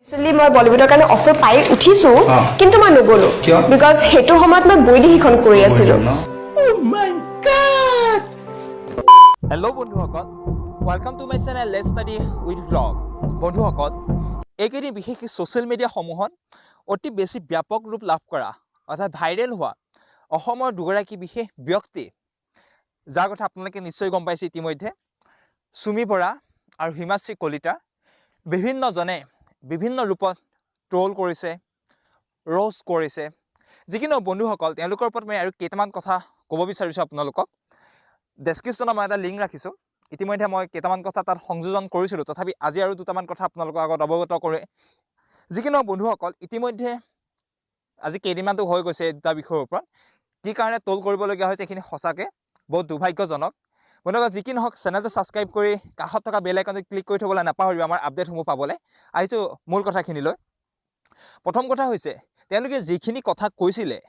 Actually, মই বলিউডৰ কাৰণে অফাৰ পাই উঠিছো কিন্তু মই নগলো বিকজ হেতু সময়ত মই বৈদেশীখন কৰি আছিলো হেল্ল' বন্ধুসকল welcome to my channel let's study with blog বন্ধুসকল এইকেইদিন বিশেষকৈ ছ'চিয়েল মিডিয়াসমূহত অতি বেছি ব্যাপক ৰূপ লাভ কৰা অৰ্থাৎ ভাইৰেল হোৱা অসমৰ দুগৰাকী বিশেষ ব্যক্তি যাৰ কথা আপোনালোকে নিশ্চয় গম পাইছে ইতিমধ্যে সুমি বৰা আৰু হিমাশ্ৰী কলিতা বিভিন্নজনে বিভিন্ন ৰূপত ট্ৰল কৰিছে ৰ'ষ্ট কৰিছে যিকিনো বন্ধুসকল তেওঁলোকৰ ওপৰত মই আৰু কেইটামান কথা ক'ব বিচাৰিছোঁ আপোনালোকক ডেছক্ৰিপশ্যনত মই এটা লিংক ৰাখিছোঁ ইতিমধ্যে মই কেইটামান কথা তাত সংযোজন কৰিছিলোঁ তথাপি আজি আৰু দুটামান কথা আপোনালোকৰ আগত অৱগত কৰে যিকিনো বন্ধুসকল ইতিমধ্যে আজি কেইদিনমানটো হৈ গৈছে এই দুটা বিষয়ৰ ওপৰত কি কাৰণে ট্ৰল কৰিবলগীয়া হৈছে এইখিনি সঁচাকৈ বহুত দুৰ্ভাগ্যজনক বন্ধুসকল যি কি নহওক চেনেলটো ছাবস্ক্ৰাইব কৰি কাষত থকা বেল আইকনটো ক্লিক কৰি থ'বলৈ নাপাহৰিব আমাৰ আপডেটসমূহ পাবলৈ আহিছোঁ মূল কথাখিনিলৈ প্ৰথম কথা হৈছে তেওঁলোকে যিখিনি কথা কৈছিলে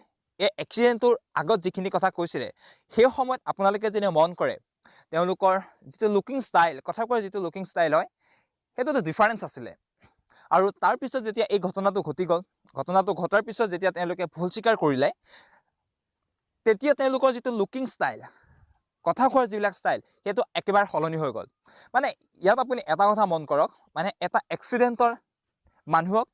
এই এক্সিডেণ্টটোৰ আগত যিখিনি কথা কৈছিলে সেই সময়ত আপোনালোকে যেনে মন কৰে তেওঁলোকৰ যিটো লুকিং ষ্টাইল কথা কোৱাৰ যিটো লুকিং ষ্টাইল হয় সেইটোতো ডিফাৰেঞ্চ আছিলে আৰু তাৰপিছত যেতিয়া এই ঘটনাটো ঘটি গ'ল ঘটনাটো ঘটাৰ পিছত যেতিয়া তেওঁলোকে ভুল স্বীকাৰ কৰিলে তেতিয়া তেওঁলোকৰ যিটো লুকিং ষ্টাইল কথা কোৱাৰ যিবিলাক ষ্টাইল সেইটো একেবাৰে সলনি হৈ গ'ল মানে ইয়াত আপুনি এটা কথা মন কৰক মানে এটা এক্সিডেণ্টৰ মানুহক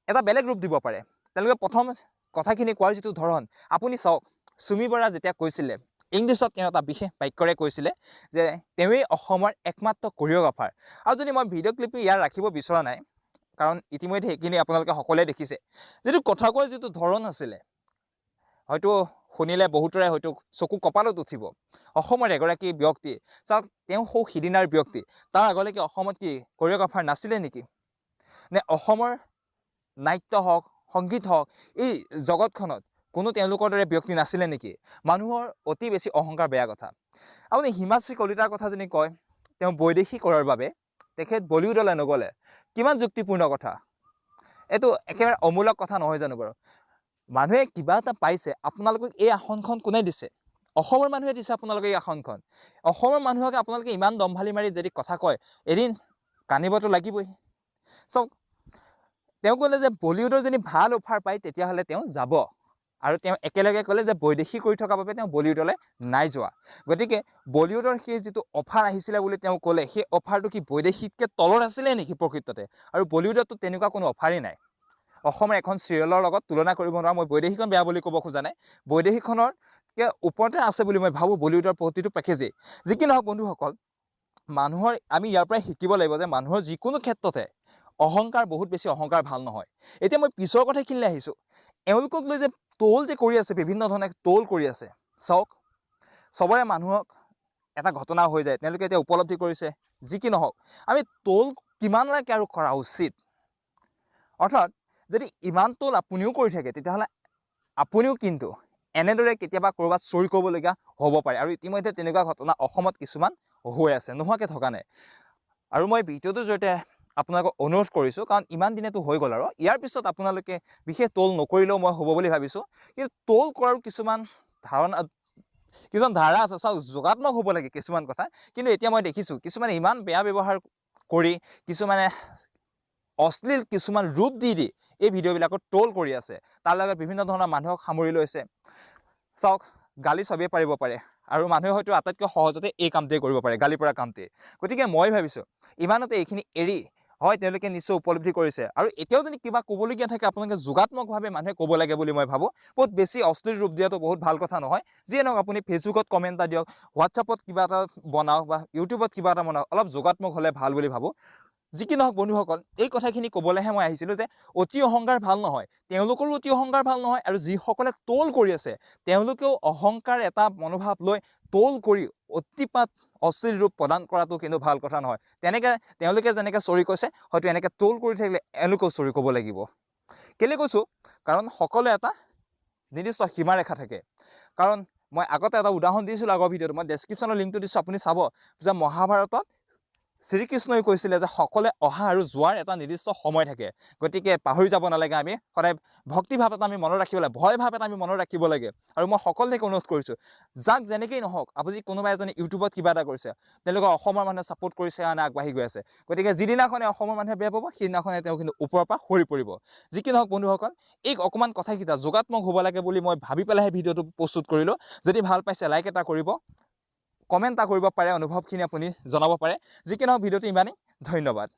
এটা বেলেগ ৰূপ দিব পাৰে তেওঁলোকে প্ৰথম কথাখিনি কোৱাৰ যিটো ধৰণ আপুনি চাওক সুমি বৰা যেতিয়া কৈছিলে ইংলিছত তেওঁ এটা বিশেষ বাক্যৰে কৈছিলে যে তেওঁৱেই অসমৰ একমাত্ৰ কোৰিঅ'গ্ৰাফাৰ আৰু যদি মই ভিডিঅ' ক্লিপ ইয়াৰ ৰাখিব বিচৰা নাই কাৰণ ইতিমধ্যে সেইখিনি আপোনালোকে সকলোৱে দেখিছে যিটো কথা কোৱাৰ যিটো ধৰণ আছিলে হয়তো শুনিলে বহুতৰে হয়তো চকু কপালত উঠিব অসমৰ এগৰাকী ব্যক্তি চাওক তেওঁ সৌ সিদিনাৰ ব্যক্তি তাৰ আগলৈকে অসমত কি কোৰিঅ'গ্ৰাফাৰ নাছিলে নেকি নে অসমৰ নাট্য হওক সংগীত হওক এই জগতখনত কোনো তেওঁলোকৰ দৰে ব্যক্তি নাছিলে নেকি মানুহৰ অতি বেছি অহংকাৰ বেয়া কথা আপুনি হিমাশ্ৰী কলিতাৰ কথা যদি কয় তেওঁ বৈদেশী কৰাৰ বাবে তেখেত বলিউডলৈ নগ'লে কিমান যুক্তিপূৰ্ণ কথা এইটো একেবাৰে অমূলক কথা নহয় জানো বাৰু মানুহে কিবা এটা পাইছে আপোনালোকক এই আসনখন কোনে দিছে অসমৰ মানুহে দিছে আপোনালোকে এই আসনখন অসমৰ মানুহকে আপোনালোকে ইমান দম্ভালি মাৰি যদি কথা কয় এদিন কান্দিবতো লাগিবই চাওক তেওঁ ক'লে যে বলিউডৰ যদি ভাল অফাৰ পায় তেতিয়াহ'লে তেওঁ যাব আৰু তেওঁ একেলগে ক'লে যে বৈদেশী কৰি থকাৰ বাবে তেওঁ বলিউডলৈ নাই যোৱা গতিকে বলিউডৰ সেই যিটো অফাৰ আহিছিলে বুলি তেওঁ ক'লে সেই অফাৰটো কি বৈদেশীতকৈ তলত আছিলে নেকি প্ৰকৃততে আৰু বলিউডতো তেনেকুৱা কোনো অফাৰেই নাই অসমৰ এখন চিৰিয়েলৰ লগত তুলনা কৰিব নোৱাৰা মই বৈদেশীখন বেয়া বুলি ক'ব খোজা নাই বৈদেশীখনতকৈ ওপৰতে আছে বুলি মই ভাবোঁ বলিউডৰ প্ৰতিটো পেকেজেই যি কি নহওক বন্ধুসকল মানুহৰ আমি ইয়াৰ পৰাই শিকিব লাগিব যে মানুহৰ যিকোনো ক্ষেত্ৰতে অহংকাৰ বহুত বেছি অহংকাৰ ভাল নহয় এতিয়া মই পিছৰ কথাখিনিলৈ আহিছোঁ এওঁলোকক লৈ যে ট্ৰল যে কৰি আছে বিভিন্ন ধৰণে ট্ৰল কৰি আছে চাওক চবৰে মানুহক এটা ঘটনা হৈ যায় তেওঁলোকে এতিয়া উপলব্ধি কৰিছে যি কি নহওক আমি ট্ৰল কিমানলৈকে আৰু কৰা উচিত অৰ্থাৎ যদি ইমান ট্ৰল আপুনিও কৰি থাকে তেতিয়াহ'লে আপুনিও কিন্তু এনেদৰে কেতিয়াবা ক'ৰবাত চুৰি কৰিবলগীয়া হ'ব পাৰে আৰু ইতিমধ্যে তেনেকুৱা ঘটনা অসমত কিছুমান হৈ আছে নোহোৱাকৈ থকা নাই আৰু মই ভিডিঅ'টোৰ জৰিয়তে আপোনালোকক অনুৰোধ কৰিছোঁ কাৰণ ইমান দিনেতো হৈ গ'ল আৰু ইয়াৰ পিছত আপোনালোকে বিশেষ ট্ৰল নকৰিলেও মই হ'ব বুলি ভাবিছোঁ কিন্তু ট্ৰল কৰাৰ কিছুমান ধাৰা আছে চাওক যোগাত্মক হ'ব লাগে কিছুমান কথা কিন্তু এতিয়া মই দেখিছোঁ কিছুমানে ইমান বেয়া ব্যৱহাৰ কৰি কিছুমানে অশ্লীল কিছুমান ৰূপ দি এই ভিডিঅ'বিলাকত ট্ৰল কৰি আছে তাৰ লগত বিভিন্ন ধৰণৰ মানুহক সামৰি লৈছে চাওক গালি চবেই পাৰিব পাৰে আৰু মানুহে হয়তো আটাইতকৈ সহজতে এই কামটোৱে কৰিব পাৰে গালি পৰা কামটোৱে গতিকে মই ভাবিছোঁ ইমানতে এইখিনি এৰি হয় তেওঁলোকে নিশ্চয় উপলব্ধি কৰিছে আৰু এতিয়াও যদি কিবা ক'বলগীয়া থাকে আপোনালোকে যোগাত্মকভাৱে মানুহে ক'ব লাগে বুলি মই ভাবোঁ বহুত বেছি অশ্লীল ৰূপ দিয়াটো বহুত ভাল কথা নহয় যিয়ে নহওক আপুনি ফেচবুকত কমেণ্ট এটা দিয়ক হোৱাটছআপত কিবা এটা বনাওক বা ইউটিউবত কিবা এটা বনাওক অলপ যোগাত্মক হ'লে ভাল বুলি ভাবোঁ যি কি নহওক বন্ধুসকল এই কথাখিনি ক'বলৈহে মই আহিছিলোঁ যে অতি অহংকাৰ ভাল নহয় তেওঁলোকৰো অতি অহংকাৰ ভাল নহয় আৰু যিসকলে ট্ৰল কৰি আছে তেওঁলোকেও অহংকাৰ এটা মনোভাৱ লৈ ট্ৰল কৰি অতিপাত অশ্লীল ৰূপ প্ৰদান কৰাটো কিন্তু ভাল কথা নহয় তেনেকৈ তেওঁলোকে যেনেকৈ চৰি কৈছে হয়তো এনেকৈ ট্ৰল কৰি থাকিলে এওঁলোকেও চৰি ক'ব লাগিব কেলৈ কৈছোঁ কাৰণ সকলোৱে এটা নিৰ্দিষ্ট সীমাৰেখা থাকে কাৰণ মই আগতে এটা উদাহৰণ দিছিলোঁ আগৰ ভিডিঅ'টো মই ডেছক্ৰিপশ্যনৰ লিংকটো দিছোঁ আপুনি চাব যে মহাভাৰতত শ্ৰীকৃষ্ণই কৈছিলে যে সকলোৱে অহা আৰু যোৱাৰ এটা নিৰ্দিষ্ট সময় থাকে গতিকে পাহৰি যাব নালাগে আমি সদায় ভক্তিভাৱ এটা আমি মনত ৰাখিব লাগে ভয় ভাৱ এটা আমি মনত ৰাখিব লাগে আৰু মই সকলোকে অনুৰোধ কৰিছোঁ যাক যেনেকেই নহওক আপুনি কোনোবা এজনে ইউটিউবত কিবা এটা কৰিছে তেওঁলোকে অসমৰ মানুহে ছাপোৰ্ট কৰিছে কাৰণে আগবাঢ়ি গৈ আছে গতিকে যিদিনাখনে অসমৰ মানুহে বেয়া পাব সেইদিনাখনে তেওঁ কিন্তু ওপৰৰ পৰা সৰি পৰিব যি কি নহওক বন্ধুসকল এই অকণমান কথাকেইটা যোগাত্মক হ'ব লাগে বুলি মই ভাবি পেলাইহে ভিডিঅ'টো প্ৰস্তুত কৰিলোঁ যদি ভাল পাইছে লাইক এটা কৰিব কমেণ্ট এটা কৰিব পাৰে অনুভৱখিনি আপুনি জনাব পাৰে যি কি নহওক ভিডিঅ'টো ইমানেই ধন্যবাদ